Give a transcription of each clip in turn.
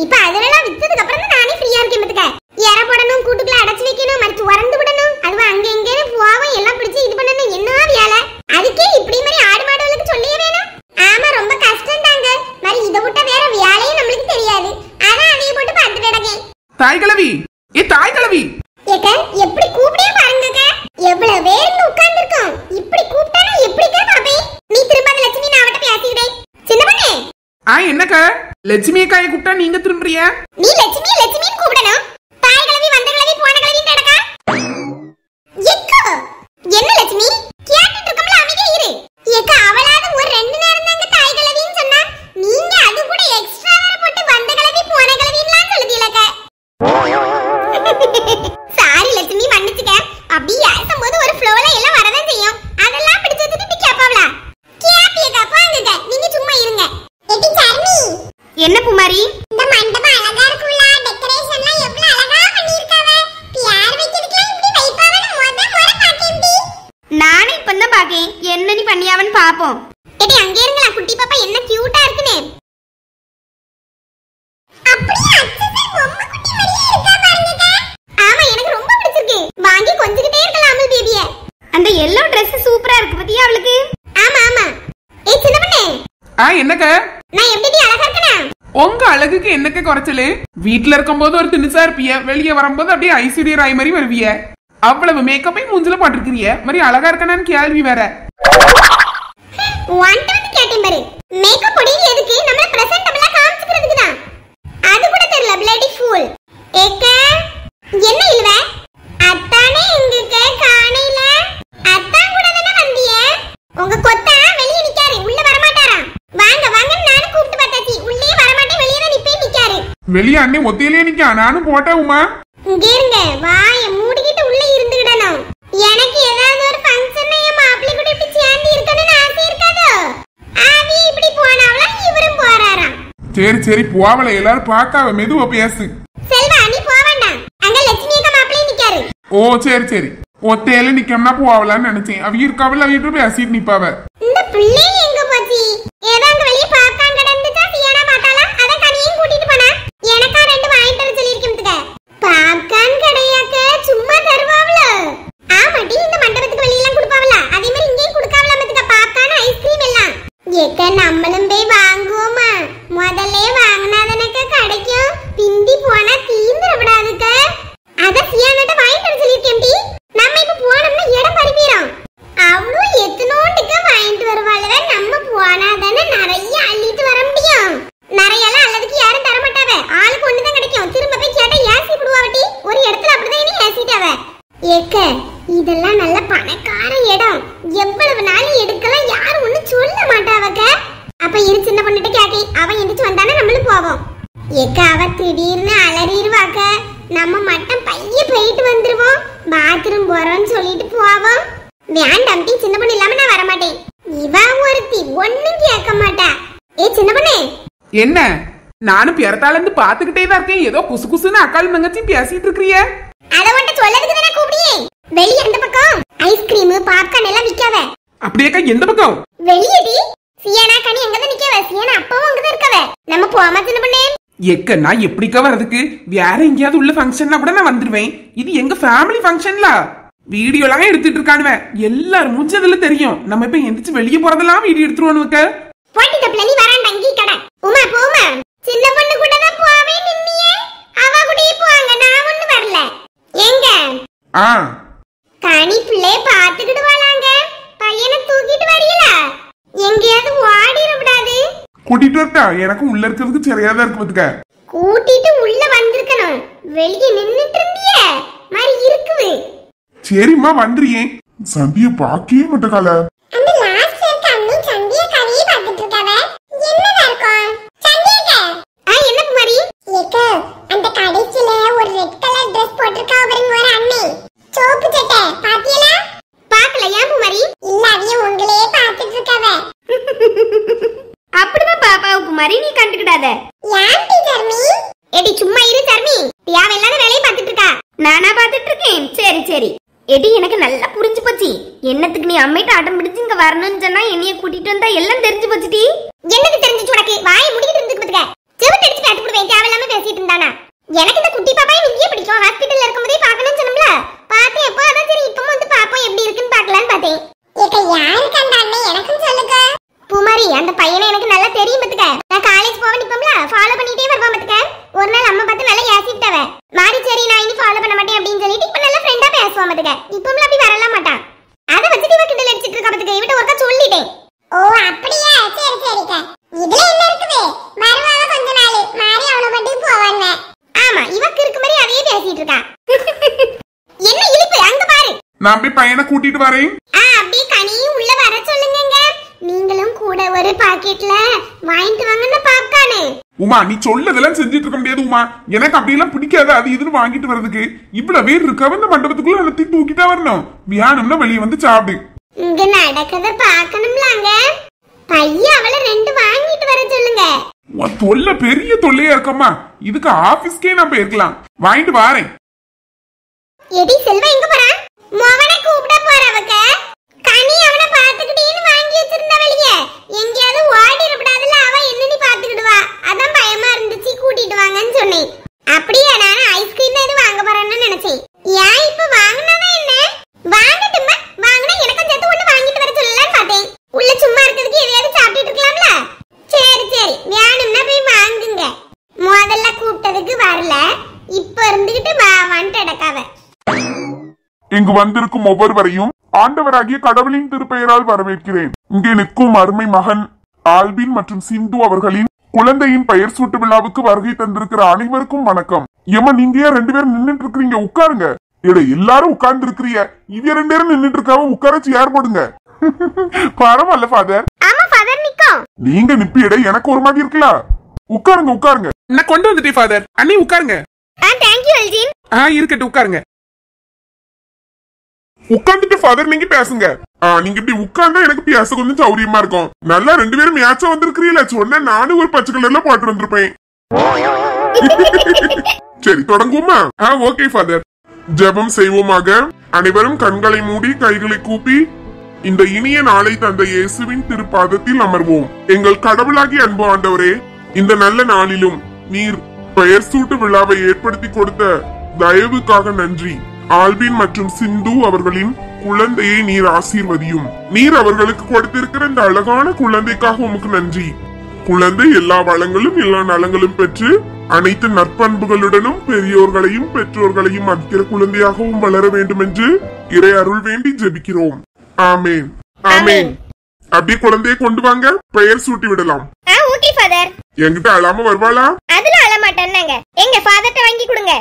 இப்ப அதெல்லாம் வித்ததுக்கு அப்புறம் தான் நானே ஃப்ரீயா இருக்கேன் பத்துக்க. எற போடணும், கூட்டுக்குள்ள அடைச்சு வைக்கணும், மறுத்து உறந்து விடணும், அதுவும் அங்க எங்கேன்னு போவோம் எல்லாம் பிடிச்சு இது பண்ணணும், என்ன வேலை. அதுக்கே இப்படி மாதிரி ஆடு மாடுகளுக்கு சொல்லியே வேணும். ஆமா ரொம்ப கஷ்டம் தாங்க. மாதிரி இதை விட்ட வேற வேலையும் நம்மளுக்கு தெரியாது. அதான் அதைய போட்டு பார்த்துட்டு கிடக்கேன். தாய் கிழவி, தாய் கிழவி ஏக்க எப்படி கூப்பிடே பாருங்க. எவ்வளவு பேர் உட்கார்ந்துருக்கோம். இப்படி கூப்பிட்டானா எப்படிக்கா பாப்பேன். நீ திரும்ப லட்சுமி நான் அவட்ட பேசிக்கிட்டேன். சின்ன பண்ணே என்னக்கா லட்சுமி அக்காயை கூப்பிட்டா நீங்க திரும்புறியா? நீ லட்சுமி லட்சுமின்னு கூப்பிடணும். தாய் கிழவி வந்த கிழவி போன கிழவி நடக்கா. எக்கோ என்ன லட்சுமி கேட்டுட்டு இருக்கோம்ல, அமைதியா இரு. ஏக்க அவளாவது ஒரு 2 நேரம் தாங்க தாய் கிழவின்னு சொன்னா, நீங்க அது கூட எக்ஸ்ட்ரா வேற போட்டு வந்த கிழவி போன கிழவின்லாம் சொல்லுதீலக்க. சாரி லட்சுமி மன்னிச்சுக்க. அப்படி ஏசும்போது ஒரு ஃப்ளோல எல்லாம் வரதான் செய்யும். அதெல்லாம் பிடிச்சு வச்சுட்டு கேப்பாவளா? கேப்பியக்கா போங்க, நீங்க சும்மா இருங்க. எடி சர்மி என்ன குமாரி, இந்த மண்டபம் அழகா இருக்குல, டெக்கரேஷன்லாம் எவ்வளவு அழகா பண்ணிருக்காவ. பியார் வைக்கிறதுக்கு இப்படி வைப்பாவன்னு முறை பாக்கேன்டி. நானே இப்பதான் பாக்கேன். என்ன நீ பண்ணியாவன்னு பாப்போம். எடி அங்கே இருங்களா, குட்டி பாப்பா என்ன கியூட்டா இருக்குனே. அப்படியே அச்சசே பொம்மை குட்டி மாதிரியே இருக்கா பாருங்க. ஆமா எனக்கு ரொம்ப பிடிச்சிருக்கு. வாங்கி கொஞ்சிட்டே இருக்கலாம் அமல் பேபியே. அந்த yellow Dress சூப்பரா இருக்கு பாத்தியா அவளுக்கு. ஆமா ஆமா. ஏய் சின்ன பண்ணே என்னக்க நான் எப்படி அழகா இருக்கனா? உங்க அழகுக்கு என்னக்க குறைச்சலு? வீட்ல இருக்கும்போது ஒரு திணிசா இருப்பிய, வெளியே வரும்போது அப்படியே ஐஸ்வர்யா ராய் மாதிரி வருவிய. அவ்வளவு மேக்கப்பை மூஞ்சில போட்டிருக்கிறிய, மாதிரி அழகா இருக்கனான்னு கேள்வி வேற. வாண்டட் கேட்டேன் பாரு. மேக்கப் போடுறது எதுக்கு? நம்மள பிரசன்டபிளா காமிச்சுக்கிறதுக்கு தான். அது கூட தெரியல பிளடி ஃபூல். ஏக்க என்ன இல்லவ? அத்தானே இங்க காணையில. அத்தான் கூட தான வந்திய. உங்க கொத்தா வெளிய நிக்காரு, உள்ள வர மாட்டாரா? வாங்க வாங்க நானும் கூப்பிட்டு பார்த்தாச்சி. உள்ளே வர மாட்டே, வெளிய தான் நிப்பே நிக்காரு. வெளிய அண்ணே ஒத்தையிலே நிக்கா, நானும் போட்டா உமா. இங்க இருங்க, வாயை மூடிக்கிட்டு உள்ள இருந்துடணும். எனக்கு ஏதாவது ஒரு ஃபங்க்ஷன் என் மாப்பிள்ளை கூட இப்படி சேர்ந்து இருக்கணும்னு ஆசை இருக்காதோ? ஆவி இப்படி போனாவளா, இவரும் போறாராம். சரி சரி போவல, எல்லாரும் பாக்காவ, மெதுவா பேசு. செல்வா நீ போக வேண்டாம், அங்க லட்சுமி அக்கா மாப்பிள்ளை நிக்காரு. ஓ சரி சரி, ஒத்தையில நிக்கம்னா போவலான்னு நினைச்சேன். அவ இருக்காவல, அவ பேசிட்டு நிப்பாவ. இந்த பிள்ளை எங்க போச்சு? ஏதோ அங்க வெளிய பாப்கார்ன் கடை இருந்துச்சா, சியானா பார்த்தாளா, அத கனியும் கூட்டிட்டு போனா. எனக்கா 2 வாங்கிட்டு வர சொல்லிருக்கேன். பாப்கார்ன் கடையாக்க சும்மா தருவாவல. ஆமாடி, இந்த மண்டபத்துக்கு வெளிய எல்லாம் கொடுப்பாவல, அதே மாதிரி இங்கேயும் கொடுக்காவல மத்துக்க பாப்கார்ன் ஐஸ்கிரீம் எல்லாம். ஏக்க நம்மளும் போய் வாங்குவோமா? முதல்ல வாங்குனாதனக்க கிடைக்கும், பிந்தி போனா தீந்துற விடாதுக்க. அத சியானாட்ட வாங்கிட்டு வர சொல்லிருக்கேன்டி. நம்ம இப்ப போனோம்னா இடம் பறிப்பீரோம். அவ்வளோ எத்தனோண்டுக்க வாங்கிட்டு வருவாளவ. நம்ம போனாதானே நிறைய அள்ளிட்டு வர முடியும். நிறைய எல்லாம் அல்லதுக்கு யாரும் தர மாட்டாவ. ஆளுக்கு ஒண்ணுதான் கிடைக்கும். திரும்ப போய் கேட்டா ஏசி விடுவாவட்டி. ஒரு இடத்துல அப்படிதான் இனி ஏசிட்டாவ. ஏக்க இதெல்லாம் நல்ல பணக்கார இடம். எவ்வளவு நாள் எடுக்கலாம், யாரும் ஒண்ணு சொல்ல மாட்டாவக்க. அப்ப இரு சின்ன பொண்ணுட்ட கேட்கி, அவன் எந்திரிச்சு வந்தானே நம்மளும் போவோம். ஏக்க அவ திடீர்னு அலறிடுவாக்க. நம்ம மட்டும் பைய போயிட்டு வந்துருவோம். பாத்ரூம் போறோம்னு சொல்லிட்டு போவோம். வேண்டாம் டி, சின்ன பொண்ணு இல்லாம நான் வர மாட்டேன். இவ ஒருத்தி ஒண்ணும் கேட்க மாட்டா. ஏ சின்ன பொண்ணு என்ன? நானும் பிறத்தால இருந்து பாத்துக்கிட்டே தான் இருக்கேன். ஏதோ குசு குசுன்னு அக்கால் தங்கச்சி பேசிட்டு இருக்கிறிய. அத மட்டும் சொல்லதுக்கு தான கூப்பிடியே. வெளிய அந்த பக்கம் ஐஸ்கிரீம் பாப்கார்ன் எல்லாம் விக்காவ. அப்படியேக்கா எந்த பக்கம்? வெளியடி. சியானா கனி எங்க தான் நிக்கவ. சியானா அப்பவும் அங்க தான் இருக்கவ. நம்ம போமா சின்ன பொண்ணு. எக்க நான் எப்படிக்கா வரதுக்கு? வேற எங்கயாவது உள்ள ஃபங்க்ஷன்னா கூட நான் வந்துருவேன். இது எங்க ஃபேமிலி ஃபங்க்ஷன்ல வீடியோ எல்லாம் எடுத்துட்டு இருக்கானுவேன். எல்லாரும் மூஞ்சதுல தெரியும். நம்ம இப்ப எந்திரிச்சு வெளியே போறதெல்லாம் வீடியோ எடுத்துருவானுக்க. போட்டி தப்பல நீ வரான் தங்கி கடை. உமா போமா. சின்ன பொண்ணு கூட தான் போவே நின்னியே. அவ கூடயே போவாங்க, நான் ஒண்ணு வரல. எங்க கனி பிள்ளை பாத்துக்கிட்டு வராங்க. பையனை தூக்கிட்டு வரீல. எங்கயாவது ஓடிர விடாது. கூட்டிட்டு வரட்டா? எனக்கு உள்ள இருக்கிறதுக்கு சரியாதான் இருக்கு பாத்துக்க. கூட்டிட்டு உள்ள வந்திருக்கணும். வெளியே நின்னுட்டு இருந்திய மாதிரி இருக்குது. சரிம்மா வந்துறியே. சந்திய பாக்கவே மாட்டகால. அந்த லாஸ்ட் இருக்க அண்ணி சந்திய கறியை பார்த்துட்டு இருக்காவ. என்னதா இருக்கும் சந்தியக்க? என்ன குமாரி? ஏக்க அந்த கடைசில ஒரு ரெட் கலர் Dress போட்டுருக்காவ பாருங்க ஒரு அண்ணி. சோப்பு சட்டை பாத்தியலா? பார்க்கல. ஏன் குமாரி? இல்ல அவிய உங்களையே பார்த்துட்டு இருக்காவ. அப்படிதான் பாப்பாவு குமாரி, நீ கண்டுக்கிடாத. ஏன் டீச்சர் மீ? ஏடி சும்மா இரு சர்மி. தேவையில்லாத வேலையை பார்த்துட்டு இருக்கா. நானா பார்த்துட்டு இருக்கேன். சரி சரி. எடி எனக்கு நல்லா புரிஞ்சு போச்சு. என்னத்துக்கு நீ அம்மைட்ட அடம் பிடிச்சு இங்க வரணும்னு சொன்னா என்னைய கூட்டிட்டு வந்தா எல்லாம் தெரிஞ்சு போச்சுடி. என்னது தெரிஞ்சுச்சு உனக்கு? வாயை முடிக்கிட்டு இருந்துக்கு பாத்துக்க. செவுட்டு அடிச்சு பேட்டு போடுவேன். தேவையில்லாம நான் போய் பையனை கூட்டிட்டு வரேன். அப்படியே கனியும் உள்ள வர சொல்லுங்க. நீங்களும் கூட ஒரு பாக்கெட்ல வாங்கிட்டு வாங்கன்னு பாப்கார்ன். உமா நீ சொல்லதெல்லாம் செஞ்சுட்டு இருக்க முடியாது உமா. எனக்கு அப்படியெல்லாம் பிடிக்காது அது இதுன்னு வாங்கிட்டு வர்றதுக்கு. இவ்வளவு பேர் இருக்க இந்த மண்டபத்துக்குள்ள எல்லாத்தையும் தூக்கிட்டா வரணும். வியானம்னா வெளியே வந்து சாப்பிடு. இங்க நடக்கத பாக்கணும்லாங்க. பையன் அவளை 2 வாங்கிட்டு வர சொல்லுங்க. தொல்லை பெரிய தொல்லையா இருக்கம்மா. இதுக்கு ஆபீஸ்க்கே நான் போயிருக்கலாம். வாங்கிட்டு வாரேன். எடி செல்வா எங்க போறா? மோவனை கூப்பிட போறவங்க. கனி அவனை பாத்துக்கிட்டேன்னு வாங்கி வச்சிருந்தா வெளியே. எங்கயாவது ஓடிரப்படாதுல அவ என்னன்னு பாத்துக்கிடுவா. அதான் பயமா இருந்துச்சு கூட்டிட்டு வாங்கன்னு சொன்னேன். அப்படியே நான் ஐஸ்கிரீம் எது வாங்க போறேன்னு நினைச்சேன். ஏன் இப்ப வாங்குனதா என்ன? வாங்கட்டுமா? வாங்குனா எனக்கு சேர்த்து ஒண்ணு வாங்கிட்டு வர சொல்லலாம்னு பார்த்தேன். உள்ள சும்மா இருக்கிறதுக்கு எதையாவது சாப்பிட்டுட்டு இருக்கலாம்ல. சரி சரி வேணும்னா போய் வாங்குங்க. முதல்ல கூப்பிட்டதுக்கு வரல. இப்ப இருந்துகிட்டு வந்துட்டு அடக்காவ. இங்கு வந்திருக்கும் ஒவ்வொருவரையும் ஆண்டவராகிய கடவுளின் திருப்பெயரால் வரவேற்கிறேன். இங்கே நிற்கும் அருமை மகன் ஆல்பின் மற்றும் சிந்து அவர்களின் குழந்தையின் பெயர் சூட்டு விழாவுக்கு வருகை தந்திருக்கிற அனைவருக்கும் வணக்கம். ஏமா நீங்க ஏன் 2 பேரும் நின்னுட்டு இருக்கிறீங்க? உட்காருங்க. எல்லாரும் உட்கார்ந்து இருக்கிறீங்க. இவ 2 பேரும் நின்னுட்டு இருக்காம உட்காரச்சு யார் போடுங்க. பரவாயில்ல ஃபாதர். ஆமா ஃபாதர் நிக்கும். நீங்க நிப்பியட எனக்கு ஒரு மாதிரி இருக்கலாம். உட்காருங்க உட்காருங்க. நான் கொண்டு வந்துட்டேன் ஃபாதர். அண்ணி உட்காருங்க. Thank you algin. இருக்கட்டும் உட்காருங்க. உட்கார்ந்துட்டு ஃபாதர் நீங்க பேசுங்க. நீங்க இப்படி உட்கார்ந்தா எனக்கு பேச கொஞ்சம் சௌரியமா இருக்கும். நல்லா 2 பேரும் மேட்சா வந்திருக்கிறீங்களா? சொன்னா நானும் ஒரு பச்சை கலர்ல போட்டு வந்திருப்பேன். சரி தொடங்குமா? Okay father. ஜெபம் செய்வோமாக. அனைவரும் கண்களை மூடி கைகளை கூப்பி இந்த இனிய நாளை தந்த இயேசுவின் திருப்பாதத்தில் அமர்வோம். எங்கள் கடவுளாகிய அன்பு ஆண்டவரே, இந்த நல்ல நாளிலும் நீர் பெயர் சூட்டு விழாவை ஏற்படுத்தி கொடுத்த தயவுக்காக நன்றி. ஆல்பின் மற்றும் சிந்து அவர்களின் குழந்தையை நீர் ஆசீர்வதியும். நீர் அவர்களுக்கு கொடுத்திருக்கிற இந்த அழகான குழந்தைக்காக உமக்கு நன்றி. குழந்தை எல்லா வளங்களும் எல்லா நலங்களும் பெற்று அனைத்து நற்பண்புகளுடனும் பெரியோர்களையும் பெற்றோர்களையும் மதிக்கிற குழந்தையாகவும் வளர வேண்டும் என்று இறை அருள் வேண்டி ஜெபிக்கிறோம். ஆமேன் ஆமேன். அப்படியே குழந்தையை கொண்டு வாங்க, பெயர் சூட்டி விடலாம். Okay father. என்கிட்ட அழாம வருவாளா? அதுல அழ மாட்டேன்னாங்க. எங்க ஃபாதர்ட்ட வாங்கி கொடுங்க.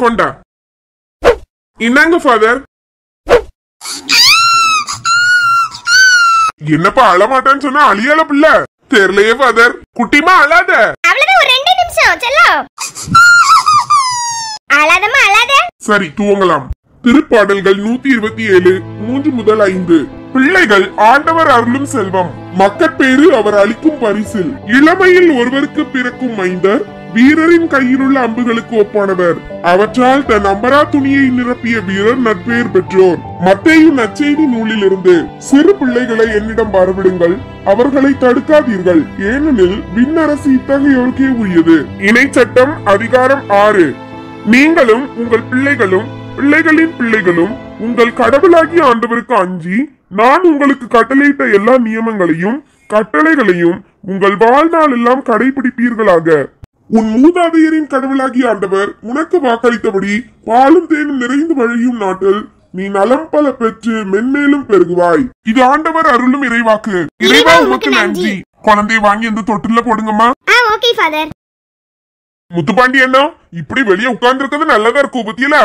கொண்டா. இன்னாங்க ஃபாதர். என்னப்பா அழமாட்டான்னு சொன்னா அழியால பிள்ளை தெரியலையே ஃபாதர். குட்டிமா அழாத. அவ்வளவுதான் ஒரு 2 நிமிஷம் செல்லம். அழாதமா அழாத. சரி துவங்கலாம். திருப்பாடல்கள் 127 3 முதல் 5. பிள்ளைகள் ஆண்டவர் அருளும் செல்வம், மக்கட்பேறு அவர் அளிக்கும் பரிசில். இளமையில் ஒருவருக்கு பிறக்கும் மைந்தர் வீரரின் கையில் உள்ள அம்புகளுக்கு ஒப்பானவர். அவற்றால் தன் அம்பரா துணியை நிரப்பிய வீரர் நற்பெயர் பெற்றோர். மத்தேயு நற்செய்தி நூலில் இருந்து. சிறு பிள்ளைகளை என்னிடம் வரவிடுங்கள், அவர்களை தடுக்காதீர்கள், ஏனெனில் விண்ணரசு இத்தகையோருக்கே உரியது. இணை சட்டம் அதிகாரம் 6. நீங்களும் உங்கள் பிள்ளைகளும் பிள்ளைகளின் பிள்ளைகளும் உங்கள் கடவுளாகிய ஆண்டவருக்கு அஞ்சி நான் உங்களுக்கு கட்டளையிட்ட எல்லா நியமங்களையும் கட்டளைகளையும் உங்கள் வாழ்நாள் எல்லாம் கடைபிடிப்பீர்களாக. உன் மூதாதையரின் கடவுளாகிய ஆண்டவர் உனக்கு வாக்களித்தபடி பாலும் தேனும் நிறைந்து வழியும் நாட்டில் நீ நலம் பல பெற்று மென்மேலும் பெருகுவாய். இது ஆண்டவர் அருளும் இறைவாக்கு. இறைவா உமக்கு நன்றி. குழந்தையை வாங்கி இந்த தொட்டில போடுங்கம்மா. Okay father. முத்துப்பாண்டி அண்ணா, இப்படி வெளியே உட்கார்ந்து இருக்கிறது நல்லதா இருக்கும் பத்தியில.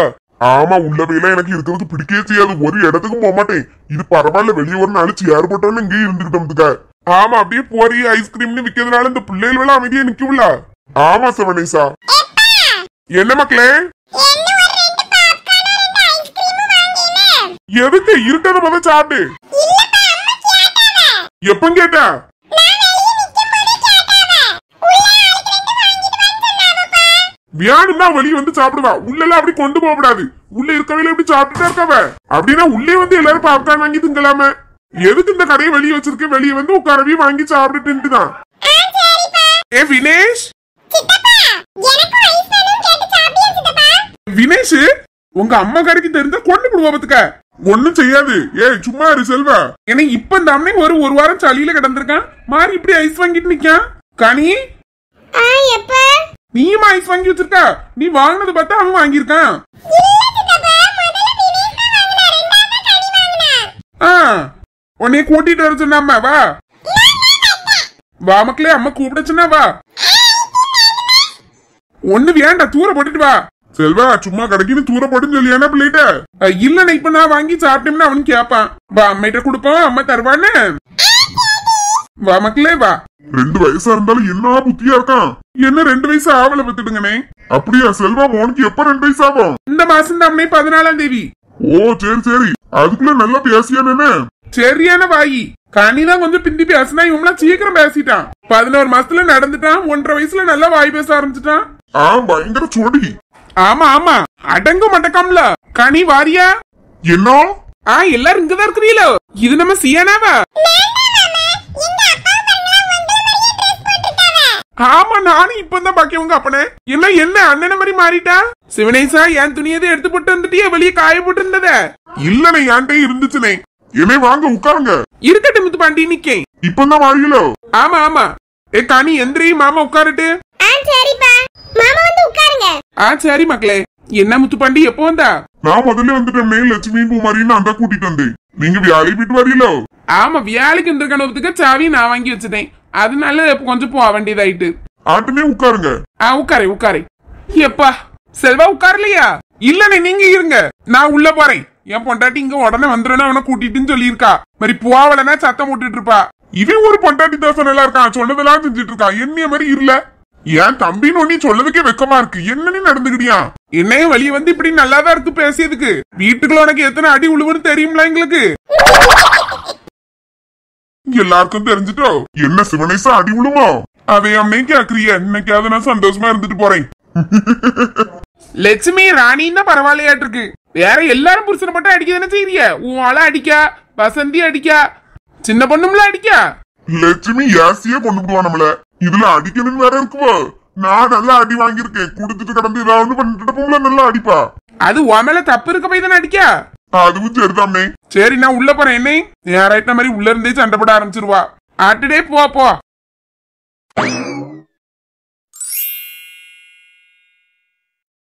ஆமா, உள்ளவையெல்லாம் எனக்கு இருக்கிறது பிடிக்கவே செய்யாது. ஒரு இடத்துக்கு போக மாட்டேன். இது பரவாயில்ல, வெளியே ஒரு நாள் சேர் போட்டாலும் இங்கே இருந்துகிட்டோம். ஆமா, அப்படியே போறிய ஐஸ்கிரீம்னு விக்கிறதுனால இந்த பிள்ளைகள் எல்லாம் அமைதியா நிக்கல. ஆமா சிவனேசா. என்ன மக்களே, எதுக்கு இருக்கத முதல் சாப்பிடு. எப்ப கேட்டா? வியானுன்னா வெளியே வந்து சாப்பிடுவா. உள்ள எல்லாம் அப்படி கொண்டு போக கூடாது. உள்ள இருக்கவையில எப்படி சாப்பிட்டுட்டா இருக்காவ. அப்படின்னா உள்ளே வந்து எல்லாரும் பாப்கார்ன் வாங்கி திங்கலாம. எதுக்கு இந்த கடையை வெளியே வச்சிருக்க? வெளியே வந்து உட்காரவே வாங்கி சாப்பிட்டுட்டு தான். ஏ வினேஷ், வினேஷ் உங்க அம்மா கடைக்கு தெரிஞ்சா கொண்டு போடுவாபத்துக்க. ஒண்ணும் செய்யாது. ஏய் சும்மா இரு செல்வா. ஏன்னா இப்ப இந்த அம்மை ஒரு வாரம் சளியில கிடந்திருக்கான். மாறி இப்படி ஐஸ் வாங்கிட்டு நிக்கான். கனி, நீயும் ஐஸ் வாங்கி வச்சிருக்கா? நீ வாங்கினது பார்த்தா அவன் வாங்கியிருக்கான். உன்னைய கூட்டிட்டு வர சொன்ன அம்மா. வா வா மக்களே, அம்மா கூப்பிட சொன்னா வா. ஒண்ணு வேண்டா, தூர போட்டுட்டு வா. செல்வா சும்மா கடைக்குன்னு தூர போட்டுன்னு சொல்லியானா பிள்ளைகிட்ட? இல்லண்ணே, இப்ப நான் வாங்கி சாப்பிட்டேன்னு அவனு கேப்பான். வா அம்மிட்ட கொடுப்போம், அம்மா தருவான்னு. வா மக்களே வா. 2 வயசா இருந்தாலும் என்ன புத்தியா இருக்கான். என்ன 2 வயசு ஆவல பத்துடுங்கண்ணே. அப்படியா செல்வா, உனக்கு எப்ப 2 வயசு ஆகும்? இந்த மாசம் தான் 14ஆம் தேதி. ஓ சரி சரி, அதுக்குள்ள நல்லா பேசியானே. சரியான வாயி. கனிதான் கொஞ்சம் பிந்தி பேசினா, இவங்களாம் சீக்கிரம் பேசிட்டான். 11 மாசத்துல நடந்துட்டான். 1.5 வயசுல நல்லா வாய் பேச ஆரம்பிச்சுட்டான். பயங்கர சோடி. ஆமா ஆமா, அடங்க மாட்டக்காம்ல. கனி வாரியா? என்ன? எல்லாரும் இங்கதான் இருக்கிறீங்களோ? இது நம்ம சியானாவா? ஆமா, நானும் இப்பதான் பாக்கி உங்க அப்பனே. என்ன அண்ணன மாதிரி மாறிட்டா? சிவனேசா, என் துணியதை எடுத்து போட்டு வந்துட்டியா? வெளியே காய போட்டு இருந்தத? இல்லனே, என்கிட்ட இருந்துச்சுனே. என்னை வாங்க உட்காருங்க. இருக்கட்டும் முத்து பாண்டி, நிக்கேன். இப்பதான் வாரிகளோ? ஆமா ஆமா. கனி எந்திரி, மாமா உட்காரட்டு. சரி மக்களே. என்ன முத்து பாண்டி, எப்போ வந்தா? நான் முதல்ல வந்துட்டேன். லட்சுமி பூமாரின்னு அந்த கூட்டிட்டு வந்தேன். நீங்க வேலைக்கு போயிட்டு வரீங்களோ? ஆமா, வேலைக்கு இருந்திருக்கணுக்கு சாவி நான் வாங்கி வச்சுட்டேன். அதனால கொஞ்சம் போக வேண்டியதாயிட்டு. ஆட்டுமே உட்காருங்க. உட்காரே. எப்பா செல்வா உட்காரலையா? இல்லனே, நீங்க இருங்க, நான் உள்ள போறேன். என் பொண்டாட்டி இங்க உடனே வந்துடும், அவனை கூட்டிட்டுன்னு சொல்லியிருக்கா. மாதிரி போவலன்னா சத்தம் போட்டுட்டு இருப்பா. இவன் ஒரு பொண்டாட்டி தாசன் எல்லாம் இருக்கான், சொன்னதெல்லாம் செஞ்சுட்டு இருக்கான். என்னைய மாதிரி இருல. ஏன் தம்பின்னு ஒண்ணு சொல்லதுக்கே வெக்கமா இருக்கு. என்னன்னு நடந்துக்கிட்டியா? என்னைய வெளியே வந்து இப்படி நல்லாதான் இருக்கு பேசியதுக்கு. வீட்டுக்குள்ள உனக்கு எத்தனை அடி உழுவுன்னு தெரியுங்களா எங்களுக்கு? எல்லாருக்கும் தெரிஞ்சுட்டோ? என்ன சிவனேசா அடி விழுமா? அதே அம்மே கேக்குறிய? இன்னைக்காவது நான் சந்தோஷமா இருந்துட்டு போறேன். லட்சுமி ராணின்னா பரவாயில்லையாட்டு இருக்கு. வேற எல்லாரும் புருஷனை மட்டும் அடிக்கதானே செய்ய. உன் ஆளா அடிக்கா, வசந்தி அடிக்கா, சின்ன பொண்ணும்ல அடிக்கா. லட்சுமி யாசியே கொண்டு போவா நம்மள. இதுல அடிக்கணும்னு வேற இருக்குவா. நான் நல்லா அடி வாங்கியிருக்கேன். குடுத்துட்டு கடந்து ஏதாவது பண்ணிட்டு போல நல்லா அடிப்பா. அது உன் தப்பு இருக்க போய் தானே அடிக்கா. அதுவும் சரிதாமே. சரி, நான் உள்ள போறேன். என்ன யாராயிட்ட மாதிரி உள்ள இருந்தே சண்டை போட ஆரம்பிச்சிருவா. ஆட்டுடே போ.